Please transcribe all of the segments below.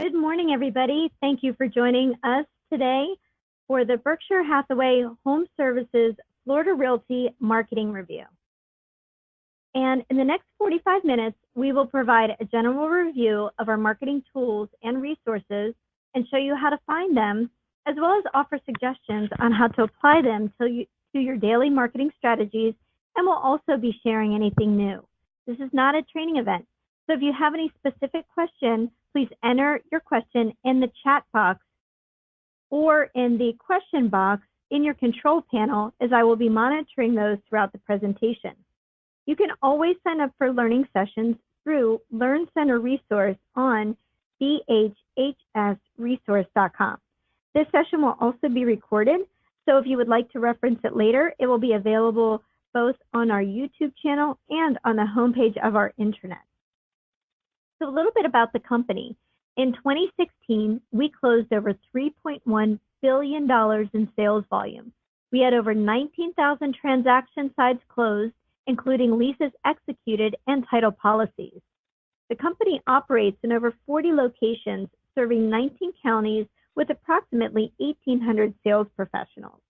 Good morning, everybody. Thank you for joining us today for the Berkshire Hathaway HomeServices Florida Realty Marketing Review. And in the next 45 minutes, we will provide a general review of our marketing tools and resources and show you how to find them, as well as offer suggestions on how to apply them to your daily marketing strategies, and we'll also be sharing anything new. This is not a training event, so if you have any specific question, please enter your question in the chat box or in the question box in your control panel, as I will be monitoring those throughout the presentation. You can always sign up for learning sessions through Learn Center resource on bhhsresource.com. This session will also be recorded, so if you would like to reference it later, it will be available both on our YouTube channel and on the homepage of our intranet. So a little bit about the company. In 2016, we closed over $3.1 billion in sales volume. We had over 19,000 transaction sides closed, including leases executed and title policies. The company operates in over 40 locations, serving 19 counties with approximately 1,800 sales professionals.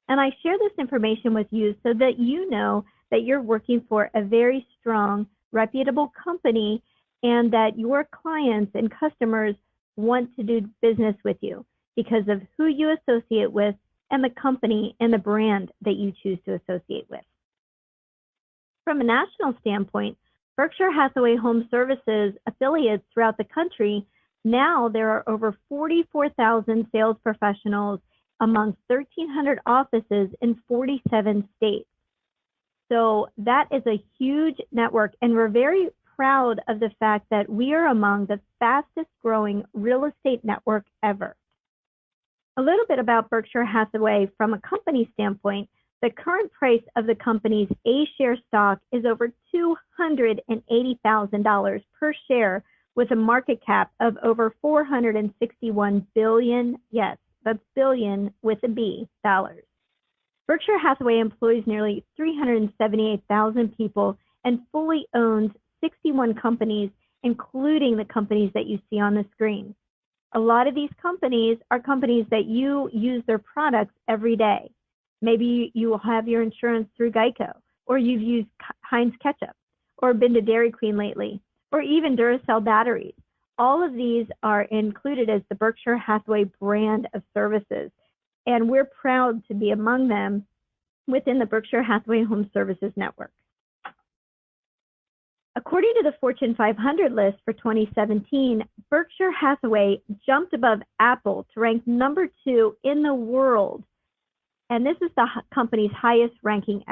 And I share this information with you so that you know that you're working for a very strong, reputable company, and that your clients and customers want to do business with you because of who you associate with and the company and the brand that you choose to associate with. From a national standpoint, Berkshire Hathaway HomeServices affiliates throughout the country, now there are over 44,000 sales professionals among 1,300 offices in 47 states. So that is a huge network, and we're very proud of the fact that we are among the fastest growing real estate network ever. A little bit about Berkshire Hathaway from a company standpoint. The current price of the company's A-share stock is over $280,000 per share, with a market cap of over $461 billion, yes, that's billion with a B, dollars. Berkshire Hathaway employs nearly 378,000 people and fully owns 61 companies, including the companies that you see on the screen. A lot of these companies are companies that you use their products every day. Maybe you will have your insurance through Geico, or you've used Heinz ketchup, or been to Dairy Queen lately, or even Duracell batteries. All of these are included as the Berkshire Hathaway brand of services, and we're proud to be among them within the Berkshire Hathaway HomeServices network. According to the Fortune 500 list for 2017, Berkshire Hathaway jumped above Apple to rank number 2 in the world. And this is the company's highest ranking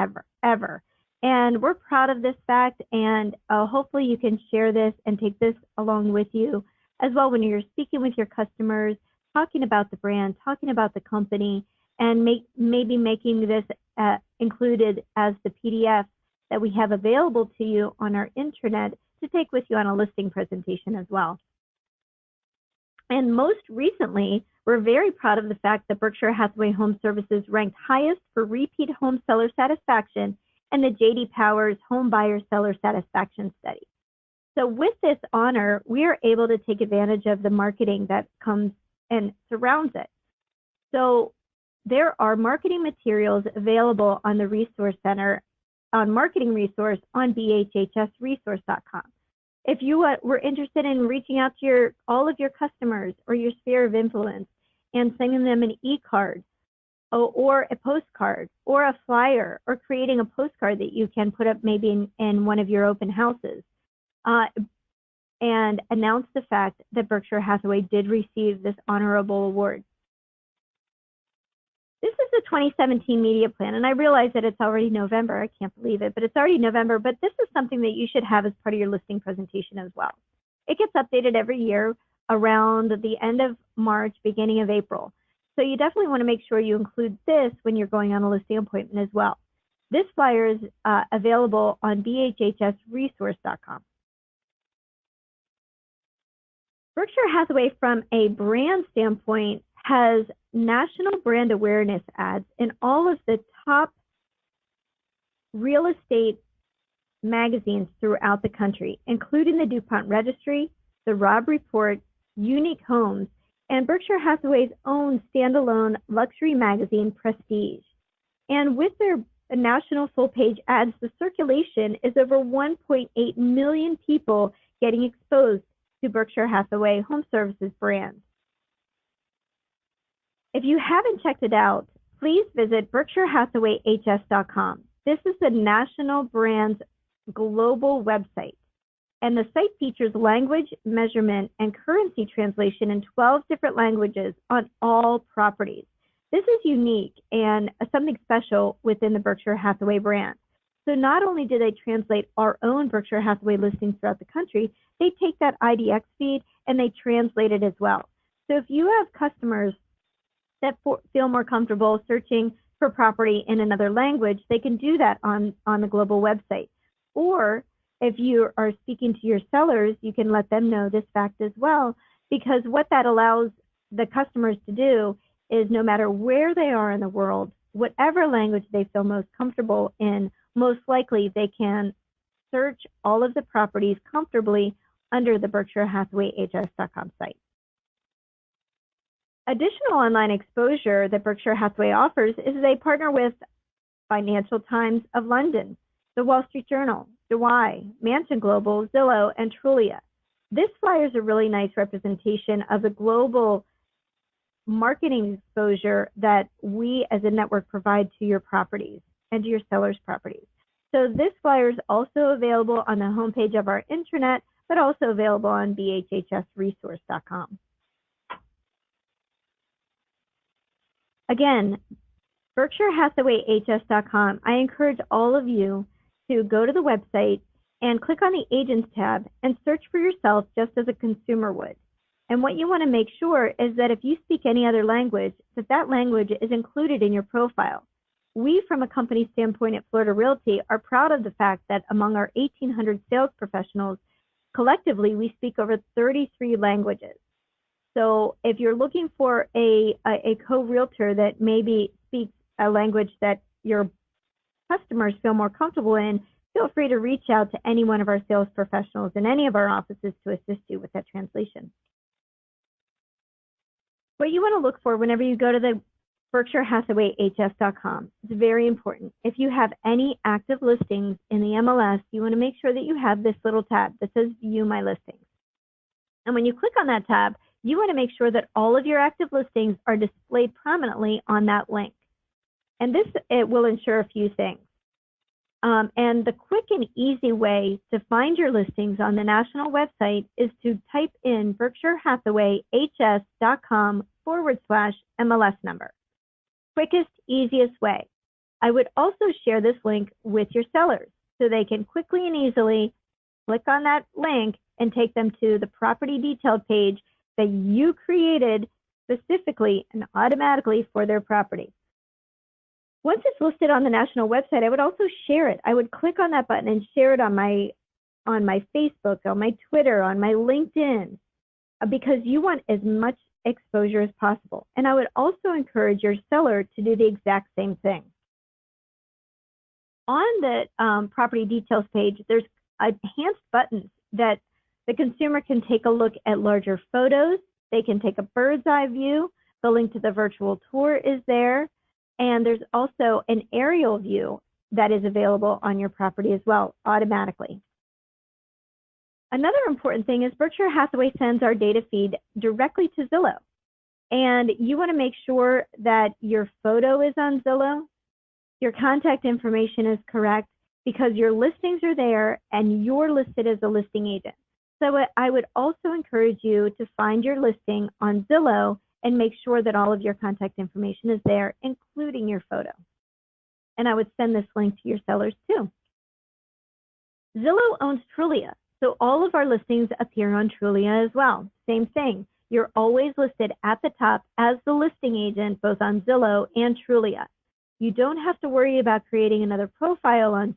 ever. And we're proud of this fact, and hopefully you can share this and take this along with you as well when you're speaking with your customers, talking about the brand, talking about the company, and maybe making this included as the PDF that we have available to you on our intranet to take with you on a listing presentation as well. And most recently, we're very proud of the fact that Berkshire Hathaway HomeServices ranked highest for repeat home seller satisfaction in the J.D. Power's Home Buyer Seller Satisfaction Study. So with this honor, we are able to take advantage of the marketing that comes and surrounds it. So there are marketing materials available on the Resource Center on marketing resource on bhhsresource.com. If you were interested in reaching out to all of your customers or your sphere of influence and sending them an e-card or a postcard or a flyer, or creating a postcard that you can put up maybe in one of your open houses, and announce the fact that Berkshire Hathaway did receive this honorable award. This is the 2017 media plan, and I realize that it's already November. I can't believe it, but it's already November. But this is something that you should have as part of your listing presentation as well. It gets updated every year around the end of March, beginning of April. So you definitely want to make sure you include this when you're going on a listing appointment as well. This flyer is available on bhhsresource.com. Berkshire Hathaway, from a brand standpoint, has national brand awareness ads in all of the top real estate magazines throughout the country, including the DuPont Registry, the Robb Report, unique homes, and Berkshire Hathaway's own standalone luxury magazine, Prestige. And with their national full-page ads, the circulation is over 1.8 million people getting exposed to Berkshire Hathaway HomeServices brand. If you haven't checked it out, please visit BerkshireHathawayHS.com. This is the national brand's global website, and the site features language, measurement, and currency translation in 12 different languages on all properties. This is unique and something special within the Berkshire Hathaway brand. So not only do they translate our own Berkshire Hathaway listings throughout the country, they take that IDX feed and they translate it as well. So if you have customers that feel more comfortable searching for property in another language, they can do that on the global website. Or if you are speaking to your sellers, you can let them know this fact as well, because what that allows the customers to do is no matter where they are in the world, whatever language they feel most comfortable in, most likely they can search all of the properties comfortably under the BerkshireHathawayHS.com site. Additional online exposure that Berkshire Hathaway offers is they partner with Financial Times of London, the Wall Street Journal, DeWi, Mansion Global, Zillow, and Trulia. This flyer is a really nice representation of the global marketing exposure that we as a network provide to your properties and to your sellers' properties. So this flyer is also available on the homepage of our intranet, but also available on bhhsresource.com. Again, BerkshireHathawayHS.com. I encourage all of you to go to the website and click on the Agents tab and search for yourself just as a consumer would. And what you want to make sure is that if you speak any other language, that language is included in your profile. We, from a company standpoint at Florida Realty, are proud of the fact that among our 1,800 sales professionals, collectively, we speak over 33 languages. So if you're looking for a co-realtor that maybe speaks a language that your customers feel more comfortable in, feel free to reach out to any one of our sales professionals in any of our offices to assist you with that translation. What you want to look for whenever you go to the BerkshireHathawayHS.com, it's very important. If you have any active listings in the MLS, you want to make sure that you have this little tab that says View My Listings. And when you click on that tab, you want to make sure that all of your active listings are displayed prominently on that link. And it will ensure a few things. And the quick and easy way to find your listings on the national website is to type in BerkshireHathawayHS.com/MLS number. Quickest, easiest way. I would also share this link with your sellers so they can quickly and easily click on that link and take them to the property detailed page that you created specifically and automatically for their property. Once it's listed on the national website, I would also share it. I would click on that button and share it on my Facebook, on my Twitter, on my LinkedIn, because you want as much exposure as possible. And I would also encourage your seller to do the exact same thing. On the property details page, there's enhanced buttons that the consumer can take a look at larger photos. They can take a bird's eye view. The link to the virtual tour is there. And there's also an aerial view that is available on your property as well, automatically. Another important thing is Berkshire Hathaway sends our data feed directly to Zillow. And you want to make sure that your photo is on Zillow, your contact information is correct, because your listings are there and you're listed as a listing agent. So I would also encourage you to find your listing on Zillow and make sure that all of your contact information is there, including your photo. And I would send this link to your sellers too. Zillow owns Trulia, so all of our listings appear on Trulia as well. Same thing, you're always listed at the top as the listing agent, both on Zillow and Trulia. You don't have to worry about creating another profile on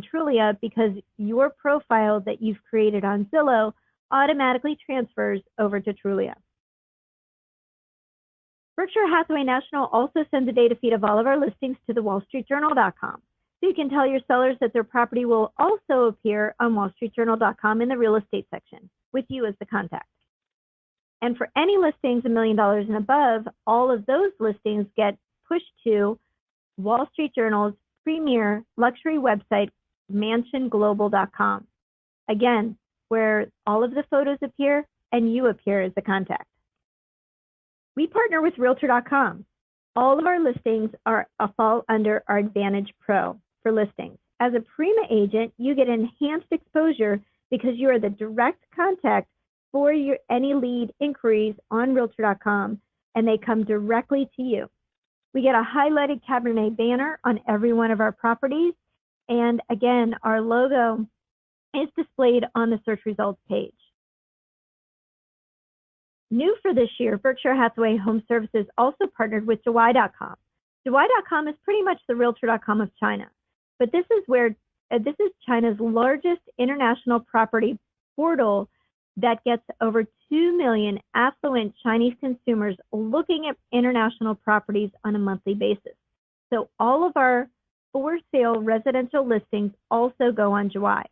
Trulia, because your profile that you've created on Zillow automatically transfers over to Trulia. Berkshire Hathaway National also sends a data feed of all of our listings to the wallstreetjournal.com. So you can tell your sellers that their property will also appear on wallstreetjournal.com in the real estate section with you as the contact. And for any listings $1 million and above, all of those listings get pushed to Wall Street Journal's premier luxury website, mansionglobal.com. Again, where all of the photos appear and you appear as the contact. We partner with Realtor.com. All of our listings fall under our Advantage Pro for listings. As a Prima agent, you get enhanced exposure because you are the direct contact for any lead inquiries on Realtor.com, and they come directly to you. We get a highlighted Cabernet banner on every one of our properties, and again, our logo is displayed on the search results page. New for this year, Berkshire Hathaway HomeServices also partnered with Dawai.com. Dawai.com is pretty much the Realtor.com of China, but this is China's largest international property portal that gets over 2 million affluent Chinese consumers looking at international properties on a monthly basis. So all of our for sale residential listings also go on Dawai.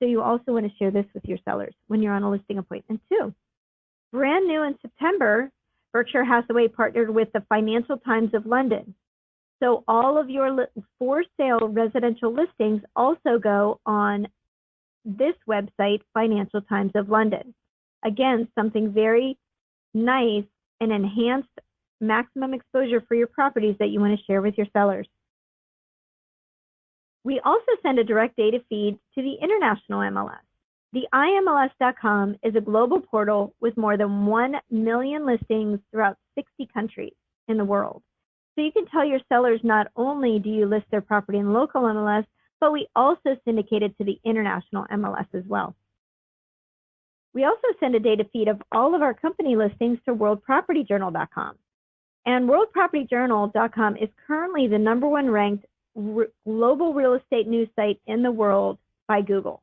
So you also want to share this with your sellers when you're on a listing appointment too. Brand new in September, Berkshire Hathaway partnered with the Financial Times of London. So all of your for sale residential listings also go on this website, Financial Times of London. Again, something very nice and enhanced maximum exposure for your properties that you want to share with your sellers. We also send a direct data feed to the international MLS. The IMLS.com is a global portal with more than 1 million listings throughout 60 countries in the world. So you can tell your sellers not only do you list their property in local MLS, but we also syndicate it to the international MLS as well. We also send a data feed of all of our company listings to worldpropertyjournal.com. And worldpropertyjournal.com is currently the #1 ranked global real estate news site in the world by Google.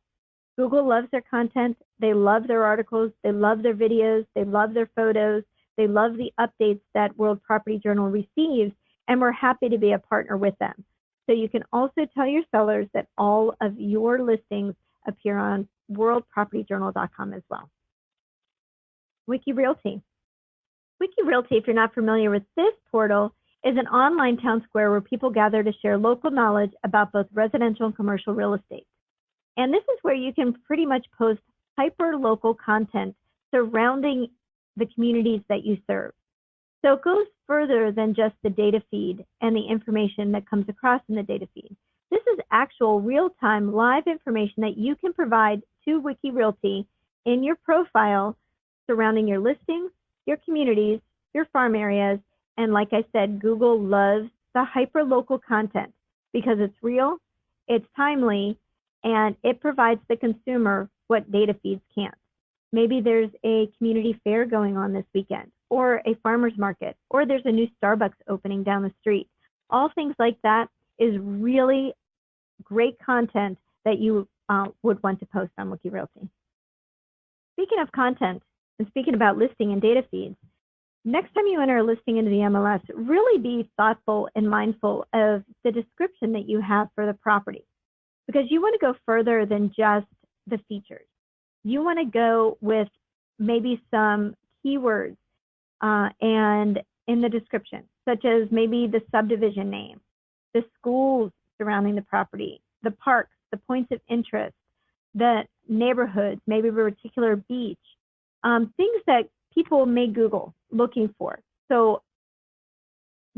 Google loves their content, they love their articles, they love their videos, they love their photos, they love the updates that World Property Journal receives, and we're happy to be a partner with them. So you can also tell your sellers that all of your listings appear on worldpropertyjournal.com as well. Wiki Realty. Wiki Realty, if you're not familiar with this portal, is an online town square where people gather to share local knowledge about both residential and commercial real estate. And this is where you can pretty much post hyper-local content surrounding the communities that you serve. So it goes further than just the data feed and the information that comes across in the data feed. This is actual real-time live information that you can provide to Wiki Realty in your profile surrounding your listings, your communities, your farm areas, and like I said, Google loves the hyper-local content because it's real, it's timely, and it provides the consumer what data feeds can't. Maybe there's a community fair going on this weekend, or a farmer's market, or there's a new Starbucks opening down the street. All things like that is really great content that you would want to post on Wiki Realty. Speaking of content, and speaking about listing and data feeds, next time you enter a listing into the MLS, really be thoughtful and mindful of the description that you have for the property, because you want to go further than just the features. You want to go with maybe some keywords and in the description, such as maybe the subdivision name, the schools surrounding the property, the parks, the points of interest, the neighborhoods, maybe a particular beach, things that people may Google looking for. So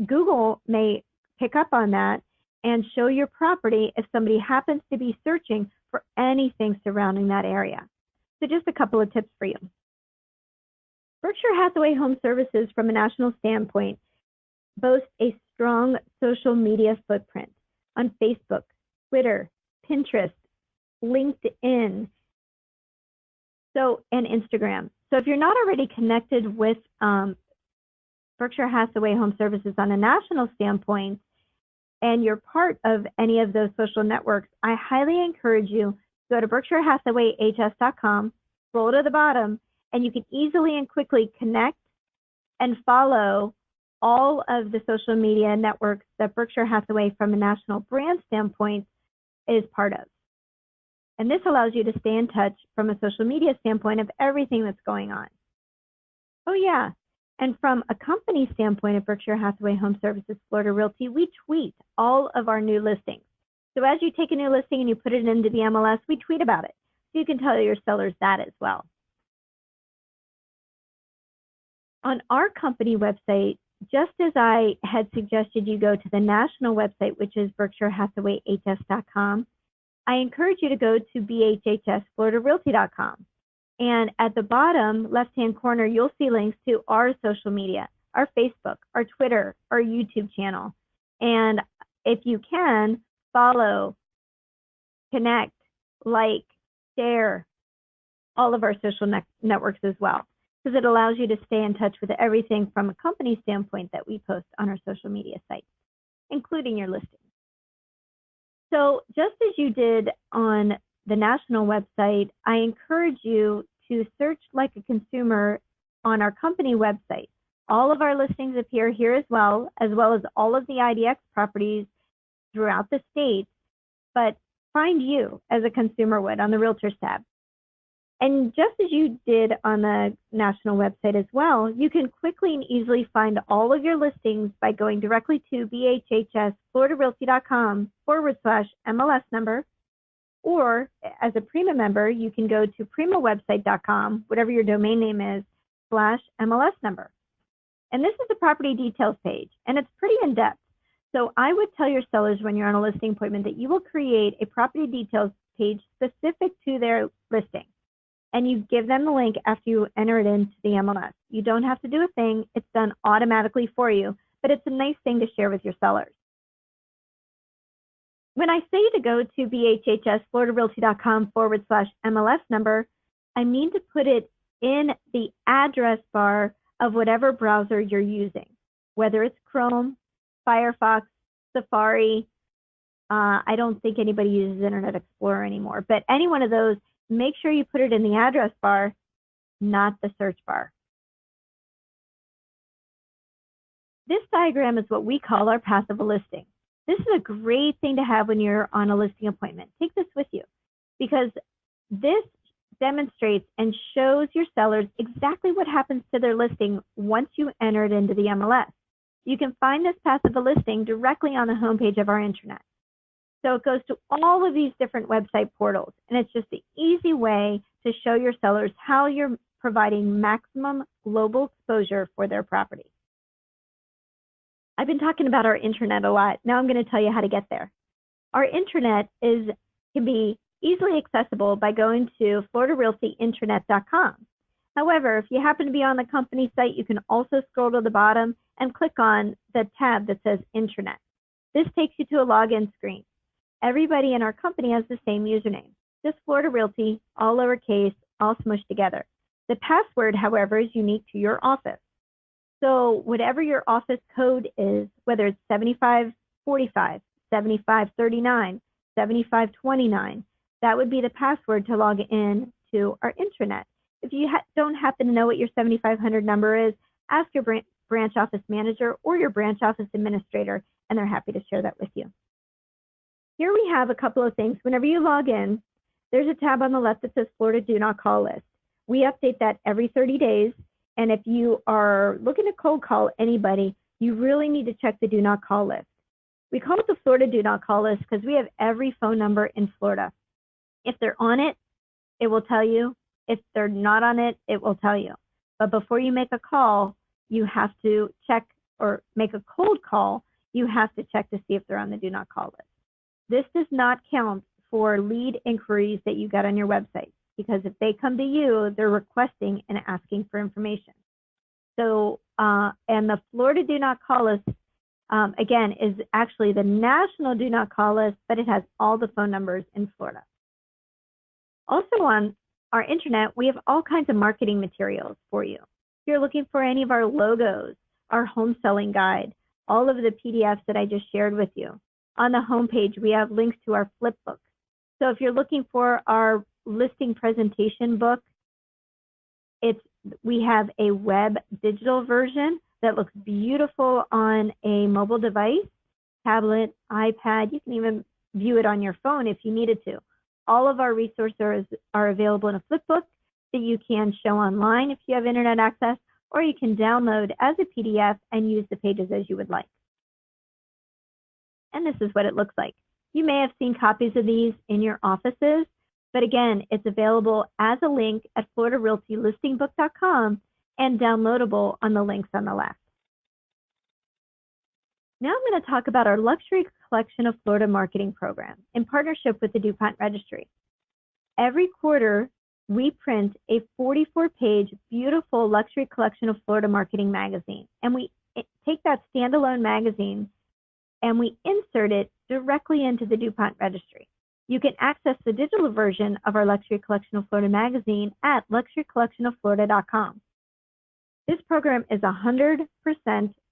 Google may pick up on that and show your property if somebody happens to be searching for anything surrounding that area. So just a couple of tips for you. Berkshire Hathaway HomeServices, from a national standpoint, boasts a strong social media footprint on Facebook, Twitter, Pinterest, LinkedIn, and Instagram. So if you're not already connected with Berkshire Hathaway HomeServices on a national standpoint, and you're part of any of those social networks, I highly encourage you to go to BerkshireHathawayHS.com, scroll to the bottom, and you can easily and quickly connect and follow all of the social media networks that Berkshire Hathaway, from a national brand standpoint, is part of. And this allows you to stay in touch from a social media standpoint of everything that's going on. Oh, yeah. And from a company standpoint at Berkshire Hathaway HomeServices Florida Realty, we tweet all of our new listings. So as you take a new listing and you put it into the MLS, we tweet about it. So you can tell your sellers that as well. On our company website, just as I had suggested you go to the national website, which is BerkshireHathawayHS.com, I encourage you to go to BHHSFloridaRealty.com. And at the bottom left-hand corner, you'll see links to our social media, our Facebook, our Twitter, our YouTube channel. And if you can, follow, connect, like, share all of our social networks as well, because it allows you to stay in touch with everything from a company standpoint that we post on our social media sites, including your listings. So just as you did on the national website, I encourage you to search like a consumer on our company website. All of our listings appear here as well as all of the IDX properties throughout the state, but find you as a consumer would on the Realtors tab. And just as you did on the national website as well, you can quickly and easily find all of your listings by going directly to BHHSFloridaRealty.com/MLS number, or as a Prima member, you can go to primawebsite.com, whatever your domain name is, /MLS number. And this is the property details page, and it's pretty in-depth. So I would tell your sellers when you're on a listing appointment that you will create a property details page specific to their listing. And you give them the link after you enter it into the MLS. You don't have to do a thing. It's done automatically for you, but it's a nice thing to share with your sellers. When I say to go to BHHSFloridaRealty.com/MLS number, I mean to put it in the address bar of whatever browser you're using, whether it's Chrome, Firefox, Safari. I don't think anybody uses Internet Explorer anymore, but any one of those, make sure you put it in the address bar, not the search bar. This diagram is what we call our path of a listing. This is a great thing to have when you're on a listing appointment. Take this with you, because this demonstrates and shows your sellers exactly what happens to their listing once you enter it into the MLS. You can find this path of a listing directly on the homepage of our intranet. So it goes to all of these different website portals, and it's just the easy way to show your sellers how you're providing maximum global exposure for their property. I've been talking about our intranet a lot. Now I'm going to tell you how to get there. Our intranet can be easily accessible by going to FloridaRealtyIntranet.com. However, if you happen to be on the company site, you can also scroll to the bottom and click on the tab that says Intranet. This takes you to a login screen. Everybody in our company has the same username, just Florida Realty, all lowercase, all smushed together. The password, however, is unique to your office. So whatever your office code is, whether it's 7545, 7539, 7529, that would be the password to log in to our intranet. If you don't happen to know what your 7500 number is, ask your branch office manager or your branch office administrator, and they're happy to share that with you. Here we have a couple of things. Whenever you log in, there's a tab on the left that says Florida Do Not Call List. We update that every 30 days. And if you are looking to cold call anybody, you really need to check the Do Not Call list. We call it the Florida Do Not Call list because we have every phone number in Florida. If they're on it, it will tell you. If they're not on it, it will tell you. But before you make a call, you have to check, or make a cold call, you have to check to see if they're on the Do Not Call list. This does not count for lead inquiries that you got on your website, because if they come to you, they're requesting and asking for information. So, and the Florida Do Not Call list, again, is actually the national Do Not Call list, but it has all the phone numbers in Florida. Also on our intranet, we have all kinds of marketing materials for you. If you're looking for any of our logos, our home selling guide, all of the PDFs that I just shared with you. On the homepage, we have links to our flip books. So if you're looking for our listing presentation book, we have a web digital version that looks beautiful on a mobile device, tablet, iPad. You can even view it on your phone if you needed to. All of our resources are available in a flip book that you can show online if you have internet access, or you can download as a PDF and use the pages as you would like. And this is what it looks like. You may have seen copies of these in your offices, but again, it's available as a link at FloridaRealtyListingBook.com and downloadable on the links on the left. Now I'm going to talk about our Luxury Collection of Florida marketing program in partnership with the DuPont Registry. Every quarter, we print a 44-page, beautiful Luxury Collection of Florida marketing magazine, and we take that standalone magazine and we insert it directly into the DuPont Registry. You can access the digital version of our Luxury Collection of Florida magazine at luxurycollectionofflorida.com. This program is 100%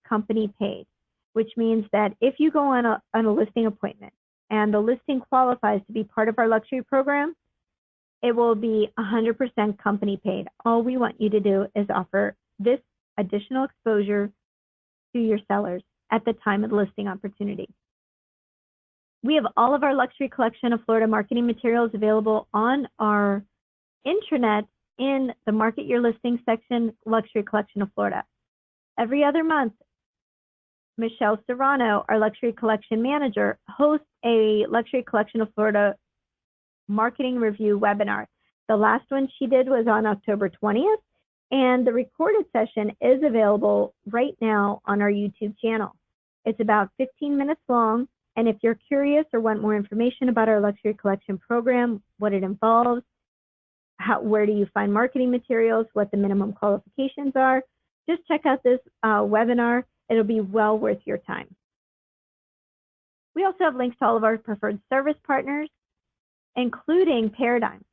company paid, which means that if you go on a listing appointment and the listing qualifies to be part of our luxury program, it will be 100% company paid. All we want you to do is offer this additional exposure to your sellers at the time of the listing opportunity. We have all of our Luxury Collection of Florida marketing materials available on our intranet in the Market Your Listing section, Luxury Collection of Florida. Every other month, Michelle Serrano, our Luxury Collection Manager, hosts a Luxury Collection of Florida marketing review webinar. The last one she did was on October 20th, and the recorded session is available right now on our YouTube channel. It's about 15 minutes long, and if you're curious or want more information about our Luxury Collection program, what it involves, where do you find marketing materials, what the minimum qualifications are, just check out this webinar. It'll be well worth your time. We also have links to all of our preferred service partners, including Paradigm.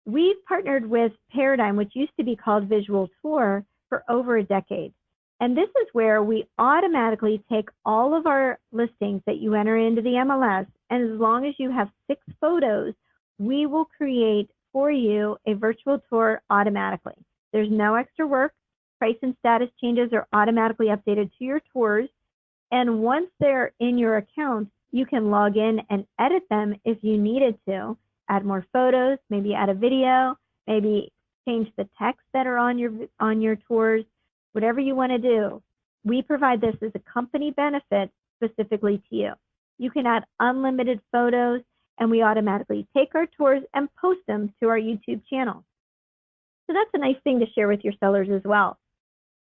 We've partnered with Paradigm, which used to be called Visual Tour, for over a decade. And this is where we automatically take all of our listings that you enter into the MLS, and as long as you have 6 photos, we will create for you a virtual tour automatically. There's no extra work. Price and status changes are automatically updated to your tours. And once they're in your account, you can log in and edit them if you needed to, add more photos, maybe add a video, maybe change the text that are on your tours, whatever you want to do. We provide this as a company benefit specifically to you. You can add unlimited photos, and we automatically take our tours and post them to our YouTube channel. So that's a nice thing to share with your sellers as well.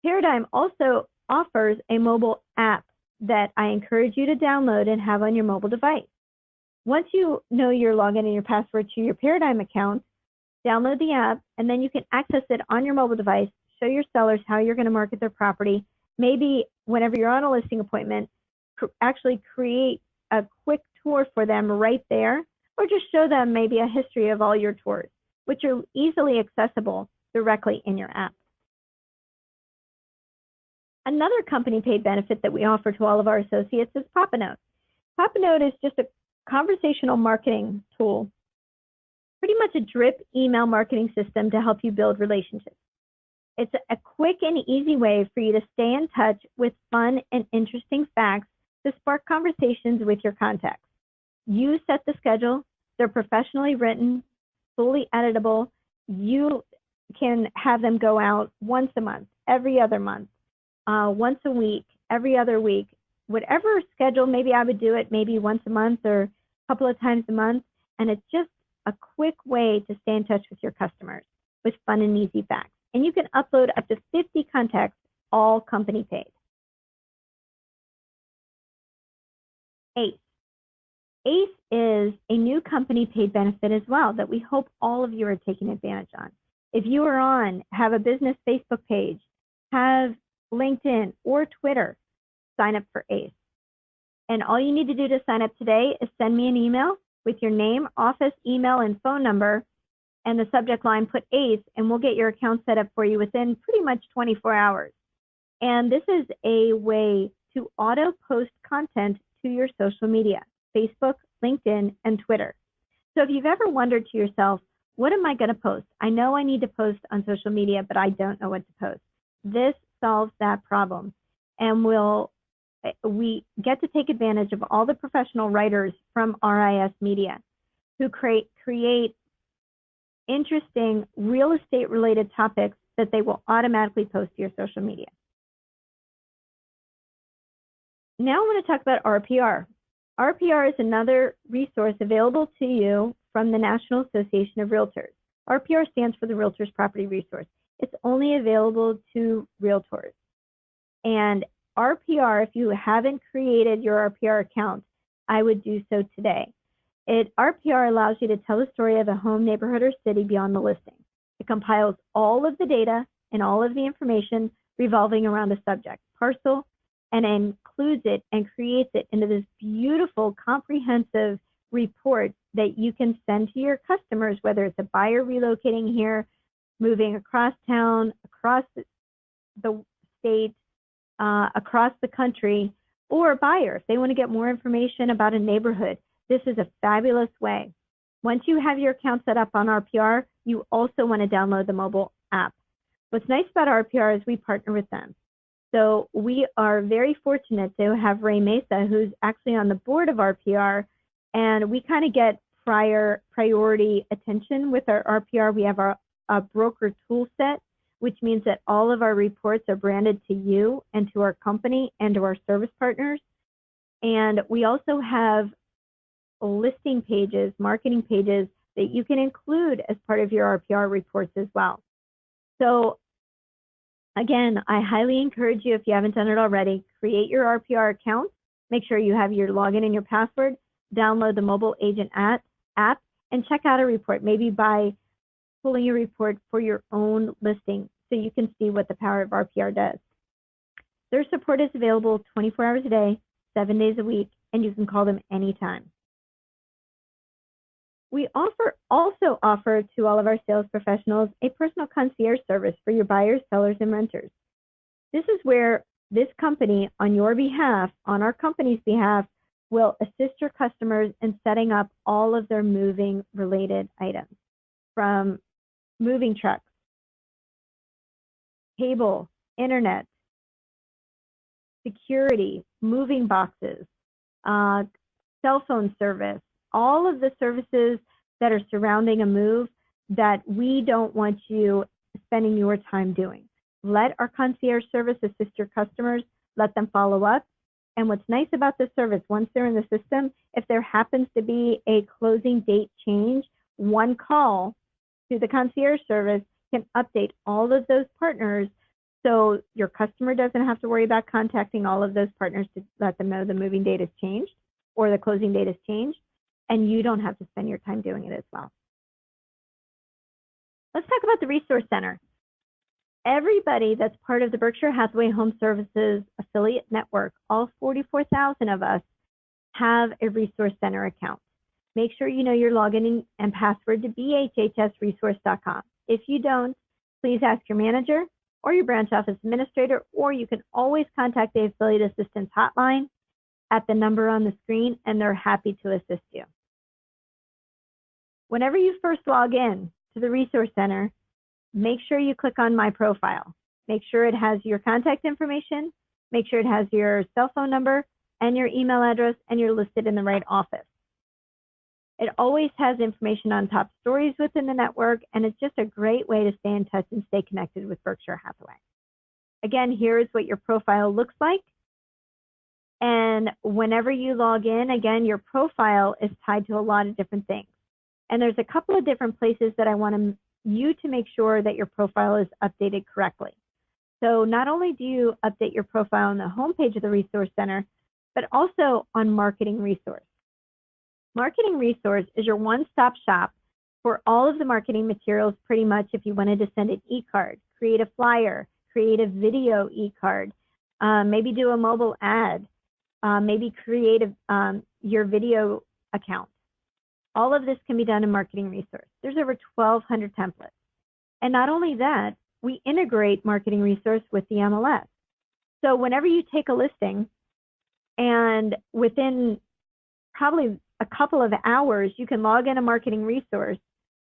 Paradigm also offers a mobile app that I encourage you to download and have on your mobile device. Once you know your login and your password to your Paradigm account, download the app, and then you can access it on your mobile device, show your sellers how you're going to market their property. Maybe whenever you're on a listing appointment, actually create a quick tour for them right there, or just show them maybe a history of all your tours, which are easily accessible directly in your app. Another company paid benefit that we offer to all of our associates is Pop-A-Note. Pop-A-Note is just a conversational marketing tool, pretty much a drip email marketing system to help you build relationships. It's a quick and easy way for you to stay in touch with fun and interesting facts to spark conversations with your contacts. You set the schedule. They're professionally written, fully editable. You can have them go out once a month, every other month, once a week, every other week. Whatever schedule, maybe I would do it maybe once a month or a couple of times a month. And it's just a quick way to stay in touch with your customers with fun and easy facts. And you can upload up to 50 contacts, all company paid. ACE. ACE is a new company paid benefit as well that we hope all of you are taking advantage on. If you are have a business Facebook page, have LinkedIn or Twitter, sign up for ACE. And all you need to do to sign up today is send me an email with your name, office, email, and phone number, and the subject line, put ACE, and we'll get your account set up for you within pretty much 24 hours. And this is a way to auto post content to your social media, Facebook, LinkedIn, and Twitter. So if you've ever wondered to yourself, what am I going to post? I know I need to post on social media, but I don't know what to post. This solves that problem. And we get to take advantage of all the professional writers from RIS Media who create interesting real estate related topics that they will automatically post to your social media. Now I want to talk about RPR. RPR is another resource available to you from the National Association of Realtors. RPR stands for the Realtors Property Resource. It's only available to realtors. And RPR, if you haven't created your RPR account, I would do so today. RPR allows you to tell the story of a home, neighborhood, or city beyond the listing. It compiles all of the data and all of the information revolving around a subject, parcel, and includes it and creates it into this beautiful, comprehensive report that you can send to your customers, whether it's a buyer relocating here, moving across town, across the state, across the country, or a buyer. If they want to get more information about a neighborhood, this is a fabulous way. Once you have your account set up on RPR, you also want to download the mobile app. What's nice about RPR is we partner with them. So we are very fortunate to have Ray Mesa, who's actually on the board of RPR, and we kind of get priority attention with our RPR. We have a broker tool set, which means that all of our reports are branded to you and to our company and to our service partners. And we also have listing pages, marketing pages that you can include as part of your RPR reports as well. So again, I highly encourage you, if you haven't done it already, create your RPR account, make sure you have your login and your password, download the mobile agent app, and check out a report, maybe by pulling a report for your own listing so you can see what the power of RPR does. Their support is available 24 hours a day, 7 days a week, and you can call them anytime. We also offer to all of our sales professionals a personal concierge service for your buyers, sellers, and renters. This is where this company, on your behalf, on our company's behalf, will assist your customers in setting up all of their moving-related items, from moving trucks, cable, internet, security, moving boxes, cell phone service, all of the services that are surrounding a move that we don't want you spending your time doing. Let our concierge service assist your customers, let them follow up. And what's nice about this service, once they're in the system, if there happens to be a closing date change, one call to the concierge service can update all of those partners, so your customer doesn't have to worry about contacting all of those partners to let them know the moving date has changed or the closing date has changed, and you don't have to spend your time doing it as well. Let's talk about the Resource Center. Everybody that's part of the Berkshire Hathaway HomeServices affiliate network, all 44,000 of us, have a Resource Center account. Make sure you know your login and password to bhhsresource.com. If you don't, please ask your manager or your branch office administrator, or you can always contact the affiliate assistance hotline at the number on the screen, and they're happy to assist you. Whenever you first log in to the Resource Center, make sure you click on My Profile. Make sure it has your contact information, make sure it has your cell phone number and your email address, and you're listed in the right office. It always has information on top stories within the network, and it's just a great way to stay in touch and stay connected with Berkshire Hathaway. Again, here is what your profile looks like. And whenever you log in, again, your profile is tied to a lot of different things. And there's a couple of different places that I want you to make sure that your profile is updated correctly. So not only do you update your profile on the homepage of the Resource Center, but also on Marketing Resource. Marketing Resource is your one-stop shop for all of the marketing materials, pretty much. If you wanted to send an e-card, create a flyer, create a video e-card, maybe do a mobile ad, maybe create your video account. All of this can be done in Marketing Resource. There's over 1,200 templates. And not only that, we integrate Marketing Resource with the MLS. So whenever you take a listing, and within probably a couple of hours, you can log in a Marketing Resource,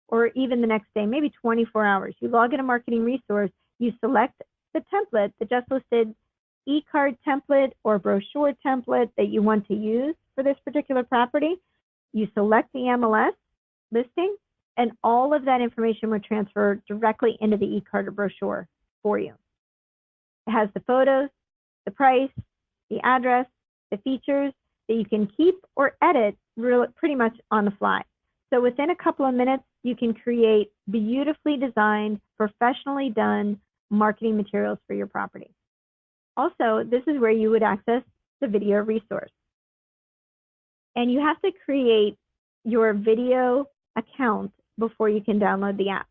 or even the next day, maybe 24 hours. You log in a Marketing Resource, you select the template, the just listed e-card template or brochure template that you want to use for this particular property. You select the MLS listing, And all of that information would transfer directly into the e-card or brochure for you. It has the photos, the price, the address, the features that you can keep or edit pretty much on the fly. So within a couple of minutes, you can create beautifully designed, professionally done marketing materials for your property. Also, this is where you would access the video resource. And you have to create your video account before you can download the app.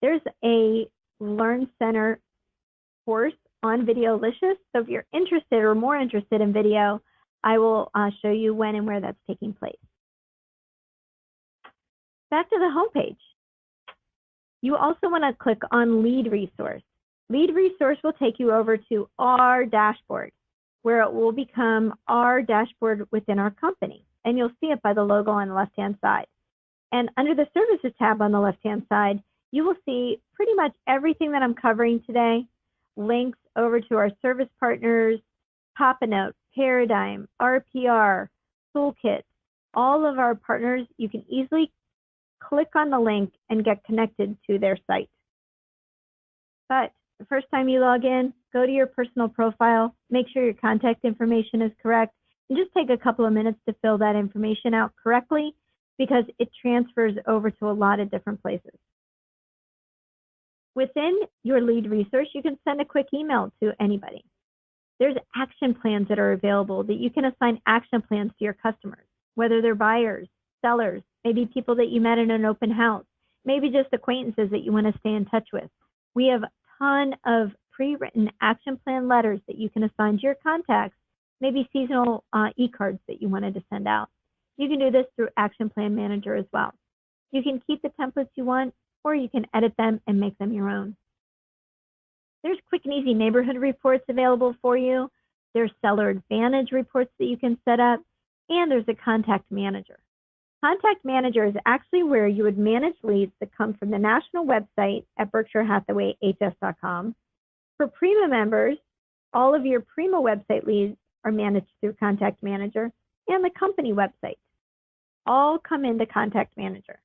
There's a Learn Center course on Videolicious. So if you're interested or more interested in video, I will show you when and where that's taking place. Back to the homepage. You also want to click on Lead Resource. Lead Resource will take you over to our dashboard, where it will become our dashboard within our company. And you'll see it by the logo on the left-hand side. And under the Services tab on the left-hand side, you will see pretty much everything that I'm covering today, links over to our service partners, Pop-A-Note, Paradigm, RPR, Toolkit, all of our partners. You can easily click on the link and get connected to their site. But the first time you log in, go to your personal profile, make sure your contact information is correct, and just take a couple of minutes to fill that information out correctly, because it transfers over to a lot of different places. Within your lead resource, you can send a quick email to anybody. There's action plans that are available that you can assign action plans to your customers, whether they're buyers, sellers, maybe people that you met in an open house, maybe just acquaintances that you want to stay in touch with. We have a ton of pre-written action plan letters that you can assign to your contacts, maybe seasonal e-cards that you wanted to send out. You can do this through Action Plan Manager as well. You can keep the templates you want, or you can edit them and make them your own. There's quick and easy neighborhood reports available for you. There's Seller Advantage reports that you can set up, and there's a Contact Manager. Contact Manager is actually where you would manage leads that come from the national website at Berkshire Hathaway HS.com. For Prima members, all of your Prima website leads are managed through Contact Manager, and the company website all come into Contact Manager.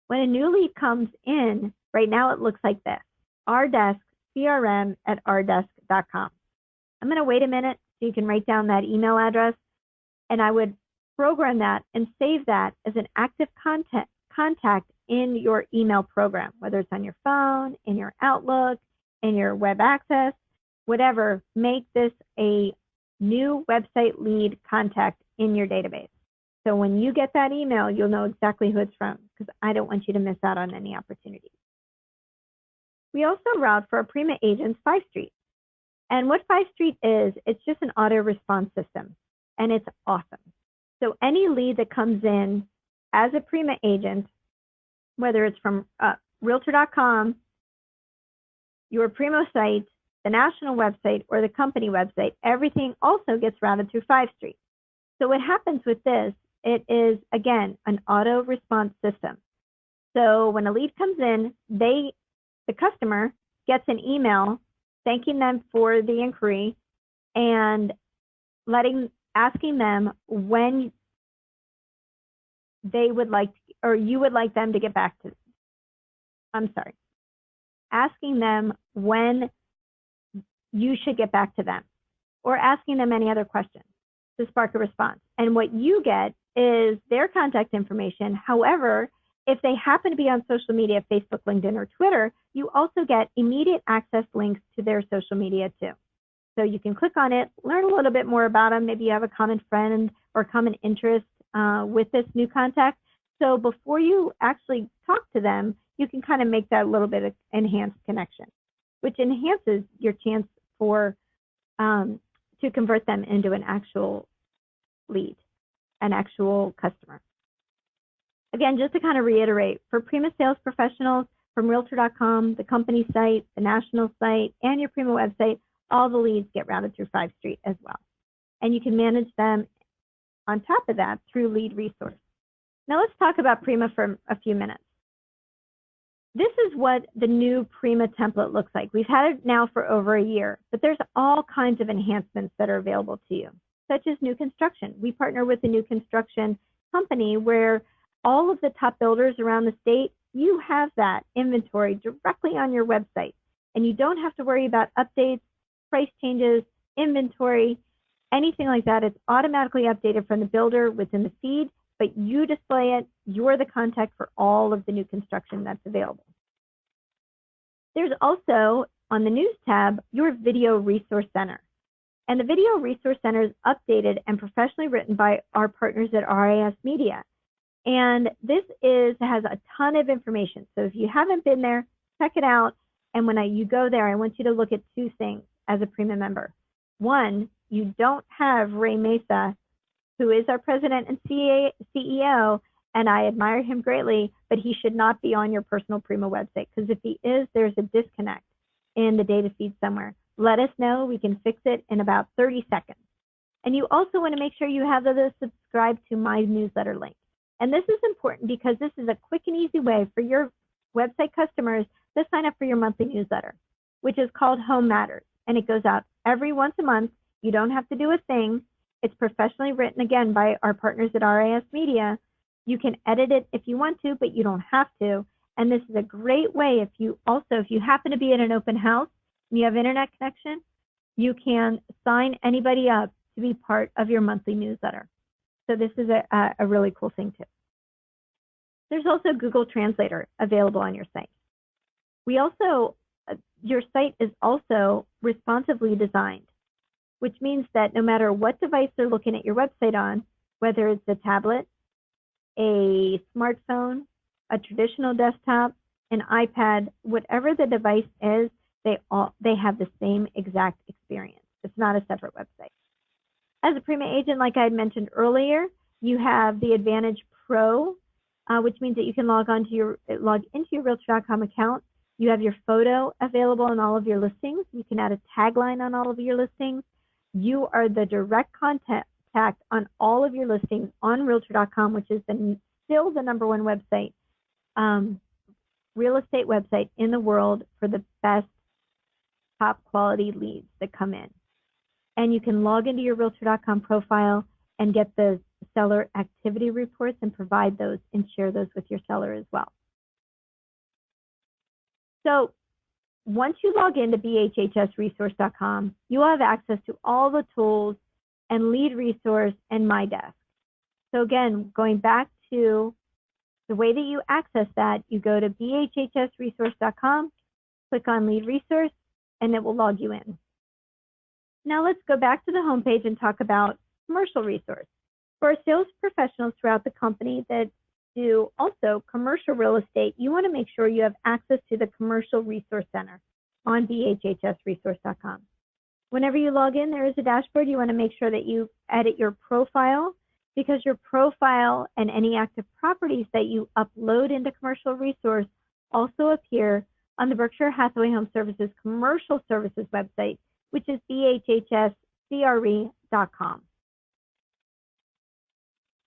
When a new lead comes in, right now it looks like this: rdesk@rdesk.com. I'm going to wait a minute so you can write down that email address, and I would program that and save that as an active contact in your email program, whether it's on your phone, in your Outlook, in your web access, whatever. Make this a new website lead contact in your database. So when you get that email, you'll know exactly who it's from, because I don't want you to miss out on any opportunities. We also route for our Prima agents 5 Street. And what 5 Street is, it's just an auto response system, and it's awesome. So any lead that comes in as a Prima agent, whether it's from Realtor.com, your Prima site, the national website, or the company website, everything also gets routed through 5 Street. So what happens with this, it is, again, an auto response system. So when a lead comes in, the customer gets an email thanking them for the inquiry and asking them when they would like, or you would like them to get back to, asking them when you should get back to them, or asking them any other questions to spark a response. And what you get is their contact information. However, if they happen to be on social media, Facebook, LinkedIn, or Twitter, you also get immediate access links to their social media too. So you can click on it, learn a little bit more about them. Maybe you have a common friend or common interest with this new contact. So before you actually talk to them, you can kind of make that a little bit of enhanced connection, which enhances your chance for to convert them into an actual lead, an actual customer. Again, just to kind of reiterate, for Prima sales professionals, from Realtor.com, the company site, the national site, and your Prima website, all the leads get routed through 5 Street as well. And you can manage them on top of that through Lead Resource. Now let's talk about Prima for a few minutes. This is what the new Prima template looks like. We've had it now for over a year, but there's all kinds of enhancements that are available to you, such as new construction. We partner with a new construction company where all of the top builders around the state, you have that inventory directly on your website. And you don't have to worry about updates, price changes, inventory, anything like that. It's automatically updated from the builder within the feed, but you display it. You're the contact for all of the new construction that's available. There's also, on the News tab, your Video Resource Center. And the Video Resource Center is updated and professionally written by our partners at RIS Media. And this has a ton of information. So if you haven't been there, check it out. And when you go there, I want you to look at two things as a Prima member. One, you don't have Ray Mesa, who is our president and CEO, and I admire him greatly, but he should not be on your personal Prima website, because if he is, there's a disconnect in the data feed somewhere. Let us know. We can fix it in about 30 seconds. And you also want to make sure you have the subscribe to my newsletter link. And this is important because this is a quick and easy way for your website customers to sign up for your monthly newsletter, which is called Home Matters. And it goes out every once a month. You don't have to do a thing. It's professionally written, again, by our partners at RIS Media. You can edit it if you want to, but you don't have to. And this is a great way if you happen to be at an open house and you have internet connection, you can sign anybody up to be part of your monthly newsletter. So this is a really cool thing too. There's also Google Translator available on your site. Your site is also responsively designed, which means that no matter what device they're looking at your website on, whether it's a tablet, a smartphone, a traditional desktop, an iPad, whatever the device is, they have the same exact experience. It's not a separate website. As a Prima agent, like I had mentioned earlier, you have the Advantage Pro, which means that you can log into your Realtor.com account. You have your photo available on all of your listings. You can add a tagline on all of your listings. You are the direct contact on all of your listings on Realtor.com, which is still the #1 website, real estate website in the world for the best top quality leads that come in. And you can log into your Realtor.com profile and get the seller activity reports and provide those and share those with your seller as well. So once you log into bhhsresource.com, you will have access to all the tools and lead resource and My Desk. So again, going back to the way that you access that, you go to bhhsresource.com, click on lead resource, and it will log you in. Now let's go back to the homepage and talk about commercial resource. For our sales professionals throughout the company that do also commercial real estate, you want to make sure you have access to the Commercial Resource Center on bhhsresource.com. Whenever you log in, there is a dashboard. You want to make sure that you edit your profile, because your profile and any active properties that you upload into Commercial Resource also appear on the Berkshire Hathaway HomeServices Commercial Services website, which is bhhscre.com.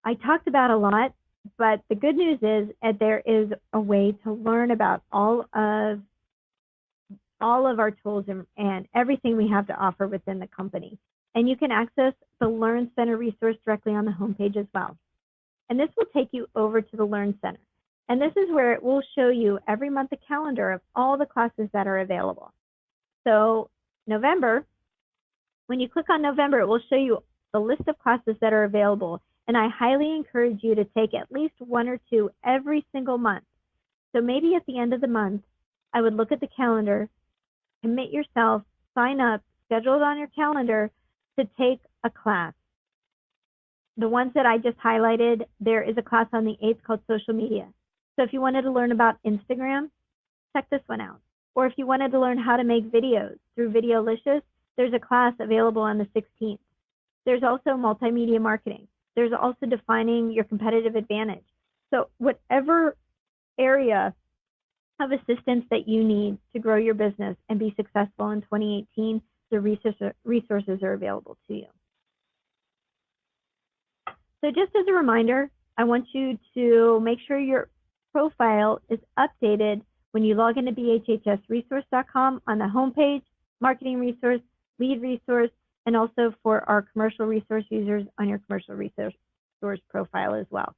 I talked about a lot, but the good news is that there is a way to learn about all of our tools and everything we have to offer within the company. And you can access the Learn Center resource directly on the homepage as well. And this will take you over to the Learn Center. And this is where it will show you every month a calendar of all the classes that are available. So November, when you click on November, it will show you the list of classes that are available. And I highly encourage you to take at least 1 or 2 every single month. So maybe at the end of the month, I would look at the calendar, commit yourself, sign up, schedule it on your calendar to take a class. The ones that I just highlighted, there is a class on the 8th called Social Media. So if you wanted to learn about Instagram, check this one out. Or if you wanted to learn how to make videos through Videolicious, there's a class available on the 16th. There's also multimedia marketing. There's also defining your competitive advantage. So whatever area of assistance that you need to grow your business and be successful in 2018, the resources are available to you. So just as a reminder, I want you to make sure your profile is updated when you log into bhhsresource.com on the homepage, marketing resource, lead resource, and also for our commercial resource users on your commercial resource profile as well.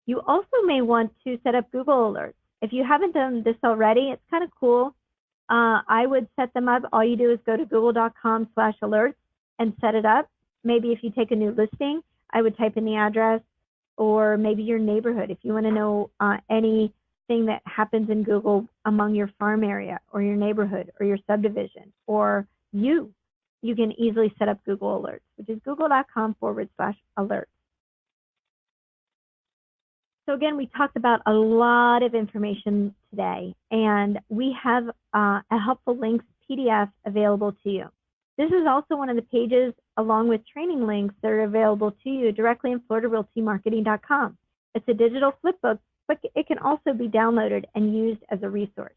You also may want to set up Google alerts. If you haven't done this already, it's kind of cool. I would set them up. All you do is go to google.com/alerts and set it up. Maybe if you take a new listing, I would type in the address, or maybe your neighborhood. If you want to know anything that happens in Google among your farm area or your neighborhood or your subdivision or you can easily set up Google alerts, which is google.com/alerts. So again, we talked about a lot of information today, and we have a helpful links PDF available to you. This is also one of the pages, along with training links, that are available to you directly in FloridaRealtyMarketing.com. It's a digital flipbook, but it can also be downloaded and used as a resource.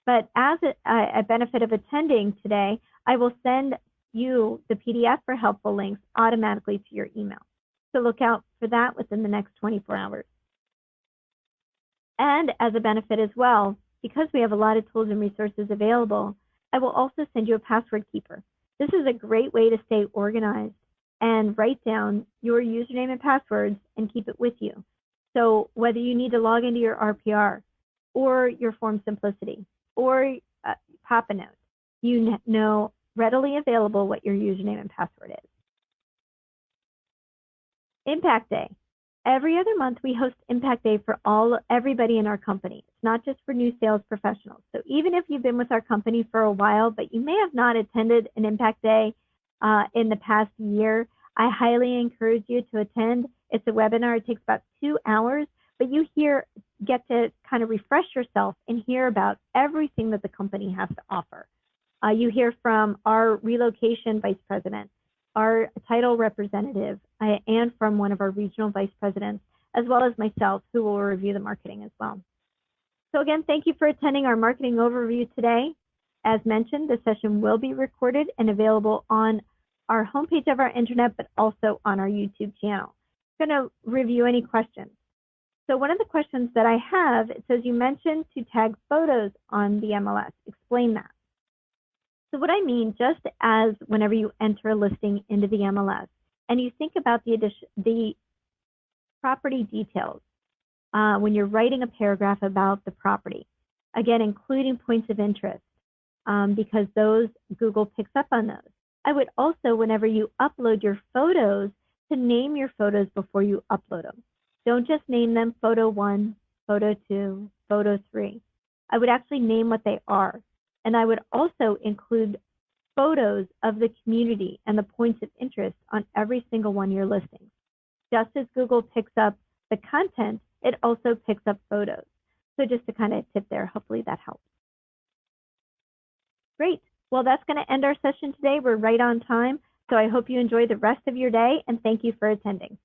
But as a benefit of attending today, I will send you the PDF for helpful links automatically to your email. So look out for that within the next 24 hours. And as a benefit as well, because we have a lot of tools and resources available, I will also send you a password keeper. This is a great way to stay organized and write down your username and passwords and keep it with you. So whether you need to log into your RPR or your Form Simplicity or Pop a Note, you know readily available what your username and password is. Impact Day. Every other month, we host Impact Day for everybody in our company. It's not just for new sales professionals. So even if you've been with our company for a while, but you may have not attended an Impact Day in the past year, I highly encourage you to attend. It's a webinar. It takes about 2 hours, but you get to kind of refresh yourself and hear about everything that the company has to offer. You hear from our relocation vice president, our title representative, and from one of our regional vice presidents, as well as myself, who will review the marketing as well. So again, thank you for attending our marketing overview today. As mentioned, the session will be recorded and available on our homepage of our internet, but also on our YouTube channel. I'm going to review any questions. So one of the questions that I have, it says you mentioned to tag photos on the MLS. Explain that. So what I mean, just as whenever you enter a listing into the MLS and you think about the property details, when you're writing a paragraph about the property, again, including points of interest, because those Google picks up on those. I would also, whenever you upload your photos, to name your photos before you upload them. Don't just name them photo 1, photo 2, photo 3. I would actually name what they are. And I would also include photos of the community and the points of interest on every single one of your listings. Just as Google picks up the content, it also picks up photos. So just to kind of tip there, hopefully that helps. Great. Well, that's going to end our session today. We're right on time. So I hope you enjoy the rest of your day, and thank you for attending.